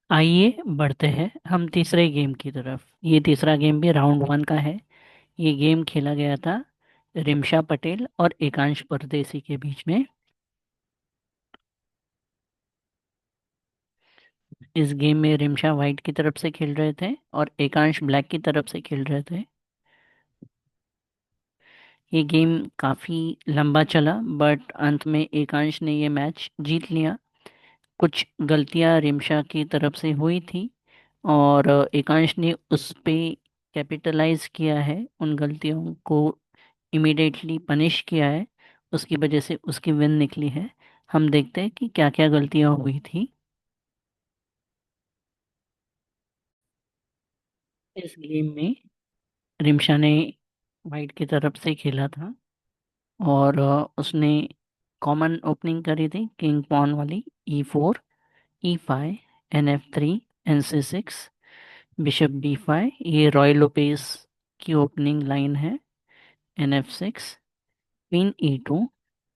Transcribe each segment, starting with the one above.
आइए बढ़ते हैं हम तीसरे गेम की तरफ। ये तीसरा गेम भी राउंड वन का है। ये गेम खेला गया था रिमशा पटेल और एकांश परदेसी के बीच में। इस गेम में रिमशा वाइट की तरफ से खेल रहे थे और एकांश ब्लैक की तरफ से खेल रहे थे। ये गेम काफ़ी लंबा चला बट अंत में एकांश ने ये मैच जीत लिया। कुछ गलतियां रिमशा की तरफ से हुई थी और एकांश ने उस पे कैपिटलाइज किया है, उन गलतियों को इमीडिएटली पनिश किया है। उसकी वजह से उसकी विन निकली है। हम देखते हैं कि क्या क्या गलतियां हुई थी। इस गेम में रिमशा ने वाइट की तरफ से खेला था और उसने कॉमन ओपनिंग करी थी किंग पॉन वाली E4, E5, NF3, NC6, bishop B5। ये रॉय लोपेस की ओपनिंग लाइन है। NF6, queen E2।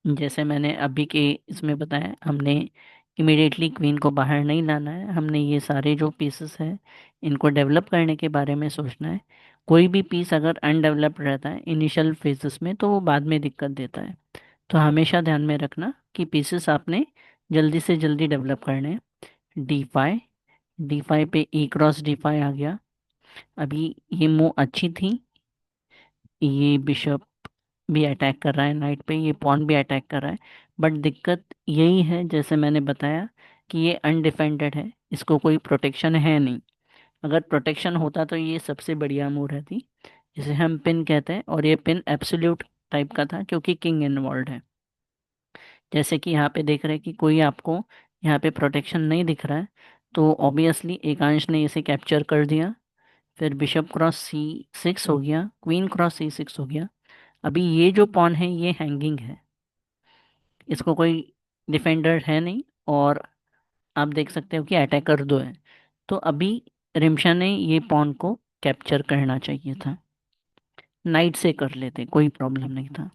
जैसे मैंने अभी के इसमें बताया, हमने इमिडिएटली क्वीन को बाहर नहीं लाना है, हमने ये सारे जो पीसेस हैं इनको डेवलप करने के बारे में सोचना है। कोई भी पीस अगर अनडेवलप्ड रहता है इनिशियल फेजेस में तो वो बाद में दिक्कत देता है। तो हमेशा ध्यान में रखना कि पीसेस आपने जल्दी से जल्दी डेवलप करने हैं। D5 पे E क्रॉस D5 आ गया। अभी ये मूव अच्छी थी। ये बिशप भी अटैक कर रहा है नाइट पे, ये पॉन भी अटैक कर रहा है। बट दिक्कत यही है, जैसे मैंने बताया, कि ये अनडिफेंडेड है, इसको कोई प्रोटेक्शन है नहीं। अगर प्रोटेक्शन होता तो ये सबसे बढ़िया मूव रहती, जिसे हम पिन कहते हैं। और ये पिन एब्सोल्यूट टाइप का था क्योंकि किंग इन्वॉल्व है। जैसे कि यहाँ पे देख रहे हैं कि कोई आपको यहाँ पे प्रोटेक्शन नहीं दिख रहा है, तो ऑब्वियसली एकांश ने इसे कैप्चर कर दिया। फिर बिशप क्रॉस C6 हो गया, क्वीन क्रॉस C6 हो गया। अभी ये जो पॉन है ये हैंगिंग है, इसको कोई डिफेंडर है नहीं। और आप देख सकते हो कि अटैकर दो है। तो अभी रिमशा ने ये पॉन को कैप्चर करना चाहिए था। नाइट से कर लेते, कोई प्रॉब्लम नहीं था।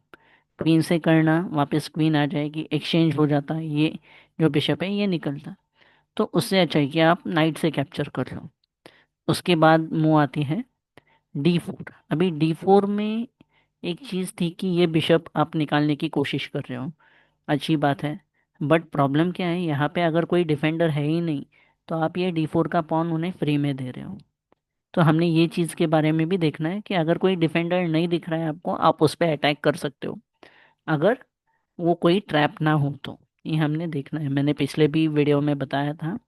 क्वीन से करना, वापस क्वीन आ जाएगी, एक्सचेंज हो जाता, ये जो बिशप है ये निकलता। तो उससे अच्छा है कि आप नाइट से कैप्चर कर लो। उसके बाद मूव आती है D4। अभी D4 में एक चीज़ थी कि ये बिशप आप निकालने की कोशिश कर रहे हो, अच्छी बात है। बट प्रॉब्लम क्या है, यहाँ पे अगर कोई डिफेंडर है ही नहीं तो आप ये D4 का पॉन उन्हें फ्री में दे रहे हो। तो हमने ये चीज़ के बारे में भी देखना है कि अगर कोई डिफेंडर नहीं दिख रहा है आपको, आप उस पर अटैक कर सकते हो, अगर वो कोई ट्रैप ना हो तो। ये हमने देखना है, मैंने पिछले भी वीडियो में बताया था।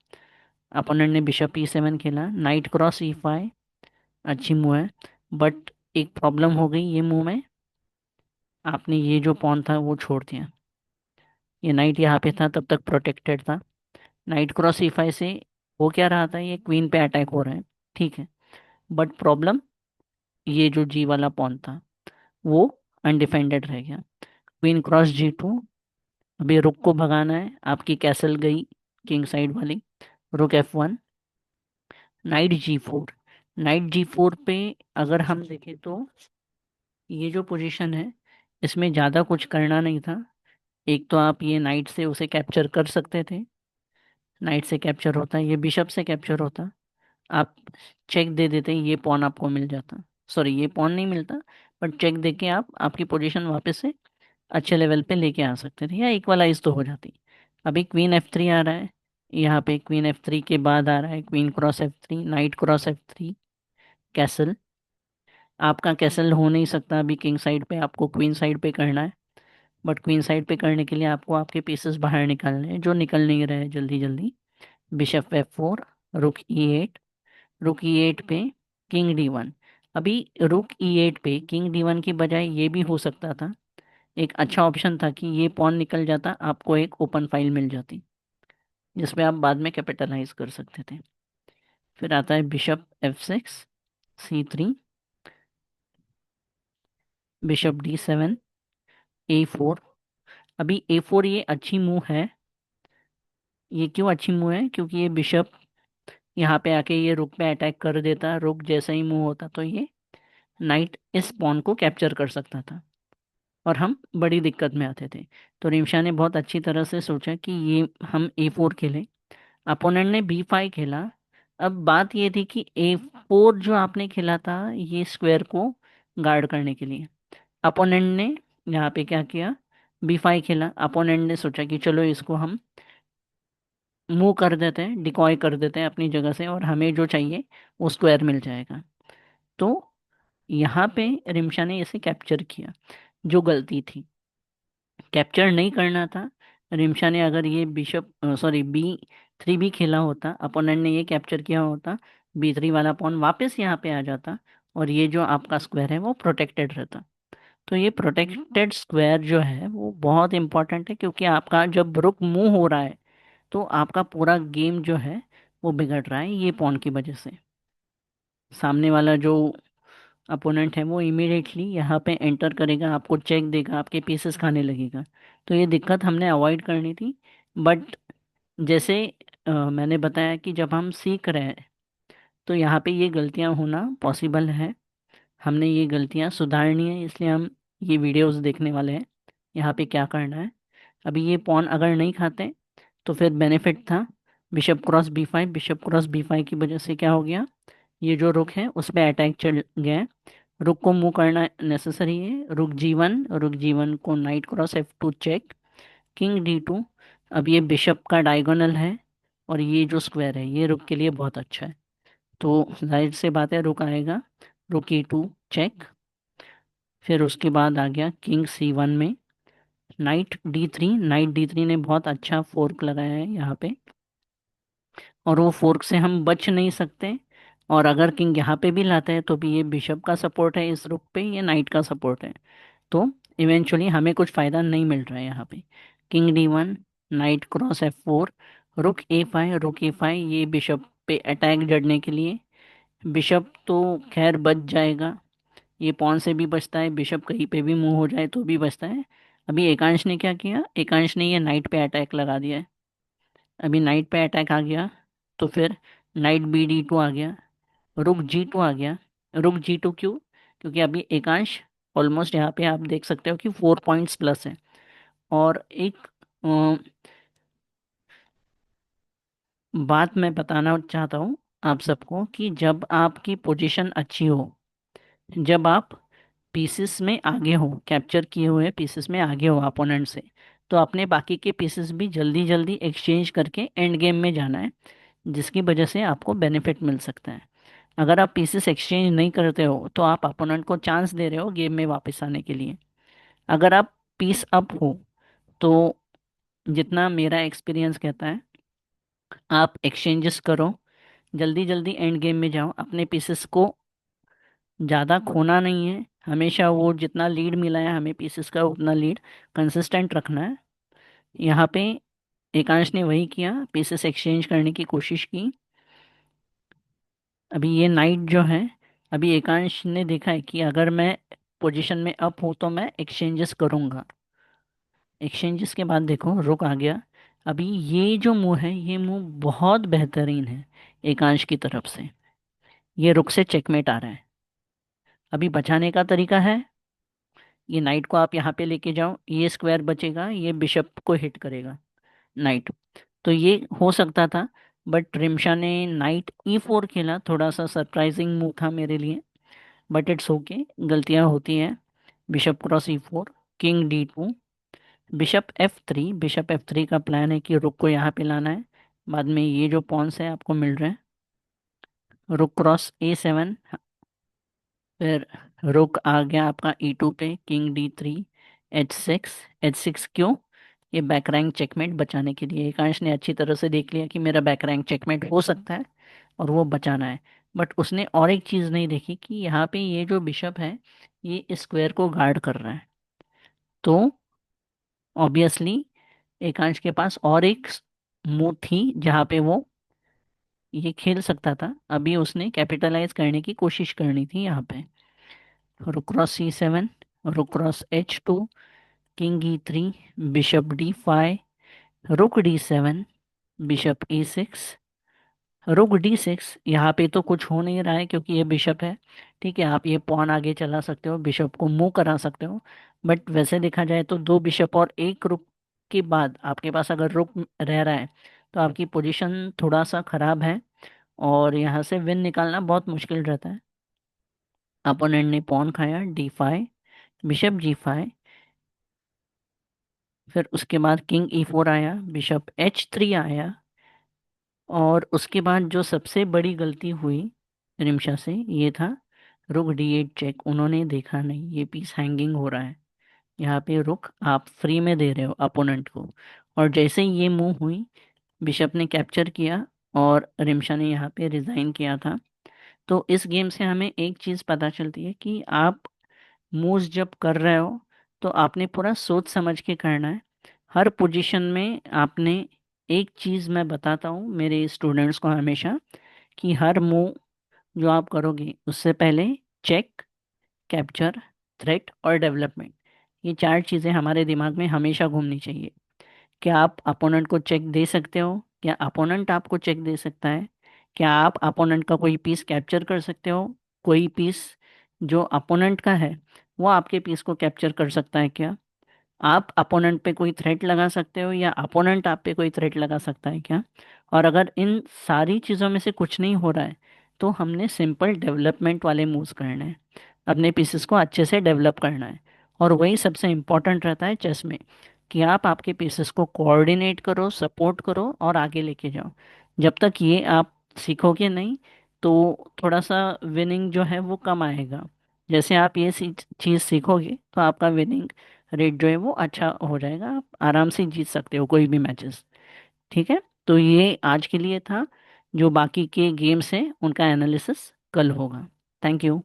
अपोनेंट ने बिशप E7 खेला, नाइट क्रॉस E5, अच्छी मूव है। बट एक प्रॉब्लम हो गई ये मूव में, आपने ये जो पॉन था वो छोड़ दिया। ये नाइट यहाँ पे था तब तक प्रोटेक्टेड था। नाइट क्रॉस E5 से हो क्या रहा था, ये क्वीन पे अटैक हो रहा है, ठीक है। बट प्रॉब्लम, ये जो जी वाला पॉन था वो अनडिफेंडेड रह गया। Queen cross G2। अभी रुक को भगाना है, आपकी कैसल गई किंग साइड वाली। रुक F1, night G4। Night G4 पे अगर हम देखें तो ये जो पोजीशन है इसमें ज़्यादा कुछ करना नहीं था। एक तो आप ये नाइट से उसे कैप्चर कर सकते थे, नाइट से कैप्चर होता, ये बिशप से कैप्चर होता, आप चेक दे देते, ये पॉन आपको मिल जाता। सॉरी, ये पॉन नहीं मिलता, बट चेक दे के आप आपकी पोजीशन वापस से अच्छे लेवल पे लेके आ सकते थे या इक्वलाइज तो हो जाती। अभी क्वीन F3 आ रहा है, यहाँ पे क्वीन F3 के बाद आ रहा है queen cross F3, night cross F3, castle. आपका कैसल हो नहीं सकता अभी किंग साइड पे, आपको क्वीन साइड पे करना है। बट क्वीन साइड पे करने के लिए आपको आपके पीसेस बाहर निकालने हैं जो निकल नहीं रहे जल्दी जल्दी। बिशप F4, रुक E8, रुक E8 पे किंग D1। अभी रुक E8 पे किंग D1 की बजाय ये भी हो सकता था, एक अच्छा ऑप्शन था कि ये पॉन निकल जाता, आपको एक ओपन फाइल मिल जाती जिसपे आप बाद में कैपिटलाइज कर सकते थे। फिर आता है bishop F6, C3, bishop D7, A4। अभी A4 ये अच्छी मूव है। ये क्यों अच्छी मूव है, क्योंकि ये बिशप यहाँ पे आके ये रुक पे अटैक कर देता, रुक जैसा ही मूव होता तो ये नाइट इस पॉन को कैप्चर कर सकता था और हम बड़ी दिक्कत में आते थे। तो रिमशा ने बहुत अच्छी तरह से सोचा कि ये हम A4 खेलें। अपोनेंट ने B5 खेला, अब बात ये थी कि A4 जो आपने खेला था ये स्क्वायर को गार्ड करने के लिए, अपोनेंट ने यहाँ पे क्या किया, B5 खेला। अपोनेंट ने सोचा कि चलो इसको हम मूव कर देते हैं, डिकॉय कर देते हैं अपनी जगह से, और हमें जो चाहिए वो स्क्वायर मिल जाएगा। तो यहाँ पे रिमशा ने इसे कैप्चर किया, जो गलती थी, कैप्चर नहीं करना था। रिमशा ने अगर ये बिशप सॉरी B3 भी खेला होता, अपोनेंट ने ये कैप्चर किया होता, B3 वाला पॉन वापस यहाँ पे आ जाता, और ये जो आपका स्क्वायर है वो प्रोटेक्टेड रहता। तो ये प्रोटेक्टेड स्क्वायर जो है वो बहुत इंपॉर्टेंट है, क्योंकि आपका जब रुक मूव हो रहा है तो आपका पूरा गेम जो है वो बिगड़ रहा है ये पॉन की वजह से। सामने वाला जो अपोनेंट है वो इमीडिएटली यहाँ पे एंटर करेगा, आपको चेक देगा, आपके पीसेस खाने लगेगा। तो ये दिक्कत हमने अवॉइड करनी थी। बट जैसे मैंने बताया कि जब हम सीख रहे हैं तो यहाँ पे ये गलतियाँ होना पॉसिबल है। हमने ये गलतियाँ सुधारनी है, इसलिए हम ये वीडियोस देखने वाले हैं यहाँ पे क्या करना है। अभी ये पॉन अगर नहीं खाते तो फिर बेनिफिट था bishop cross B5। Bishop cross B5 की वजह से क्या हो गया, ये जो रुक है उस पर अटैक चल गया। रुक को मूव करना नेसेसरी है, रुक G1 को night cross F2 check, king D2। अब ये बिशप का डायगोनल है, और ये जो स्क्वायर है ये रुक के लिए बहुत अच्छा है, तो जाहिर सी बात है रुक आएगा, रुक E2 चेक। फिर उसके बाद आ गया किंग C1 में नाइट D3 ने बहुत अच्छा फोर्क लगाया है यहाँ पे, और वो फोर्क से हम बच नहीं सकते। और अगर किंग यहाँ पे भी लाता है तो भी ये बिशप का सपोर्ट है इस रुक पे, ये नाइट का सपोर्ट है, तो इवेंचुअली हमें कुछ फ़ायदा नहीं मिल रहा है यहाँ पे। King D1 night cross F4, रुक A5 ये बिशप पे अटैक जड़ने के लिए। बिशप तो खैर बच जाएगा, ये पॉन से भी बचता है, बिशप कहीं पे भी मूव हो जाए तो भी बचता है। अभी एकांश ने क्या किया, एकांश ने ये नाइट पे अटैक लगा दिया है। अभी नाइट पे अटैक आ गया तो फिर नाइट B D2 आ गया, रुक G2 आ गया। रुक G2 क्यों, क्योंकि अभी एकांश ऑलमोस्ट यहाँ पे आप देख सकते हो कि 4 पॉइंट्स प्लस है। और एक बात मैं बताना चाहता हूँ आप सबको कि जब आपकी पोजीशन अच्छी हो, जब आप पीसेस में आगे हो, कैप्चर किए हुए पीसेस में आगे हो अपोनेंट से, तो अपने बाकी के पीसेस भी जल्दी जल्दी एक्सचेंज करके एंड गेम में जाना है, जिसकी वजह से आपको बेनिफिट मिल सकता है। अगर आप पीसेस एक्सचेंज नहीं करते हो तो आप अपोनेंट को चांस दे रहे हो गेम में वापस आने के लिए। अगर आप पीस अप हो तो जितना मेरा एक्सपीरियंस कहता है, आप एक्सचेंजेस करो, जल्दी जल्दी एंड गेम में जाओ। अपने पीसेस को ज़्यादा खोना नहीं है, हमेशा वो जितना लीड मिला है हमें पीसेस का उतना लीड कंसिस्टेंट रखना है। यहाँ पे एकांश ने वही किया, पीसेस एक्सचेंज करने की कोशिश की। अभी ये नाइट जो है, अभी एकांश ने देखा है कि अगर मैं पोजीशन में अप हूँ तो मैं एक्सचेंजेस करूँगा। एक्सचेंजेस के बाद देखो रुक आ गया। अभी ये जो मूव है ये मूव बहुत बेहतरीन है एकांश की तरफ से, ये रुक से चेकमेट आ रहा है। अभी बचाने का तरीका है, ये नाइट को आप यहाँ पे लेके जाओ, ये स्क्वायर बचेगा, ये बिशप को हिट करेगा नाइट। तो ये हो सकता था, बट रिमशा ने नाइट E4 खेला, थोड़ा सा सरप्राइजिंग मूव था मेरे लिए, बट इट्स ओके, गलतियाँ होती हैं। Bishop cross E4, king D2, bishop F3 का प्लान है कि रुक को यहाँ पे लाना है, बाद में ये जो पॉन्स है आपको मिल रहे हैं। रुक क्रॉस A7, फिर रुक आ गया आपका E2 पे, किंग D3, H6 क्यों, ये बैक रैंक चेकमेट बचाने के लिए। एकांश ने अच्छी तरह से देख लिया कि मेरा बैक रैंक चेकमेट हो सकता है और वो बचाना है। बट उसने और एक चीज़ नहीं देखी कि यहाँ पे ये जो बिशप है ये स्क्वायर को गार्ड कर रहा है, तो ऑब्वियसली एकांश के पास और एक मूव थी जहाँ पे वो ये खेल सकता था। अभी उसने कैपिटलाइज करने की कोशिश करनी थी यहाँ पे। रुक क्रॉस C7, रुक cross H2, king E3, bishop D5, रुक D7, बिशप E6, रुक D6। यहाँ पे तो कुछ हो नहीं रहा है क्योंकि ये बिशप है, ठीक है, आप ये पॉन आगे चला सकते हो, बिशप को मूव करा सकते हो। बट वैसे देखा जाए तो दो बिशप और एक रुक के बाद आपके पास अगर रुक रह रहा है तो आपकी पोजीशन थोड़ा सा खराब है। और यहाँ से विन निकालना बहुत मुश्किल रहता है। अपोनेंट ने पॉन खाया D5, बिशप G5, फिर उसके बाद किंग E4 आया, बिशप H3 आया, और उसके बाद जो सबसे बड़ी गलती हुई रिमशा से ये था रुक D8 चेक। उन्होंने देखा नहीं ये पीस हैंगिंग हो रहा है, यहाँ पे रुक आप फ्री में दे रहे हो अपोनेंट को। और जैसे ही ये मूव हुई, बिशप ने कैप्चर किया और रिमशा ने यहाँ पे रिजाइन किया था। तो इस गेम से हमें एक चीज़ पता चलती है कि आप मूव्स जब कर रहे हो तो आपने पूरा सोच समझ के करना है। हर पोजीशन में आपने, एक चीज़ मैं बताता हूँ मेरे स्टूडेंट्स को हमेशा, कि हर मूव जो आप करोगे उससे पहले चेक, कैप्चर, थ्रेट और डेवलपमेंट, ये चार चीज़ें हमारे दिमाग में हमेशा घूमनी चाहिए। क्या आप अपोनेंट को चेक दे सकते हो? क्या अपोनेंट आपको चेक दे सकता है? क्या आप अपोनेंट का कोई पीस कैप्चर कर सकते हो? कोई पीस जो अपोनेंट का है वो आपके पीस को कैप्चर कर सकता है क्या? आप अपोनेंट पे कोई थ्रेट लगा सकते हो या अपोनेंट आप पे कोई थ्रेट लगा सकता है क्या? और अगर इन सारी चीज़ों में से कुछ नहीं हो रहा है तो हमने सिंपल डेवलपमेंट वाले मूव्स करने हैं, अपने पीसेस को अच्छे से डेवलप करना है। और वही सबसे इम्पोर्टेंट रहता है चेस में, कि आप आपके पीसेस को कोऑर्डिनेट करो, सपोर्ट करो और आगे लेके जाओ। जब तक ये आप सीखोगे नहीं तो थोड़ा सा विनिंग जो है वो कम आएगा। जैसे आप ये चीज़ सीखोगे तो आपका विनिंग रेट जो है वो अच्छा हो जाएगा, आप आराम से जीत सकते हो कोई भी मैचेस। ठीक है, तो ये आज के लिए था। जो बाकी के गेम्स हैं उनका एनालिसिस कल होगा। Thank you.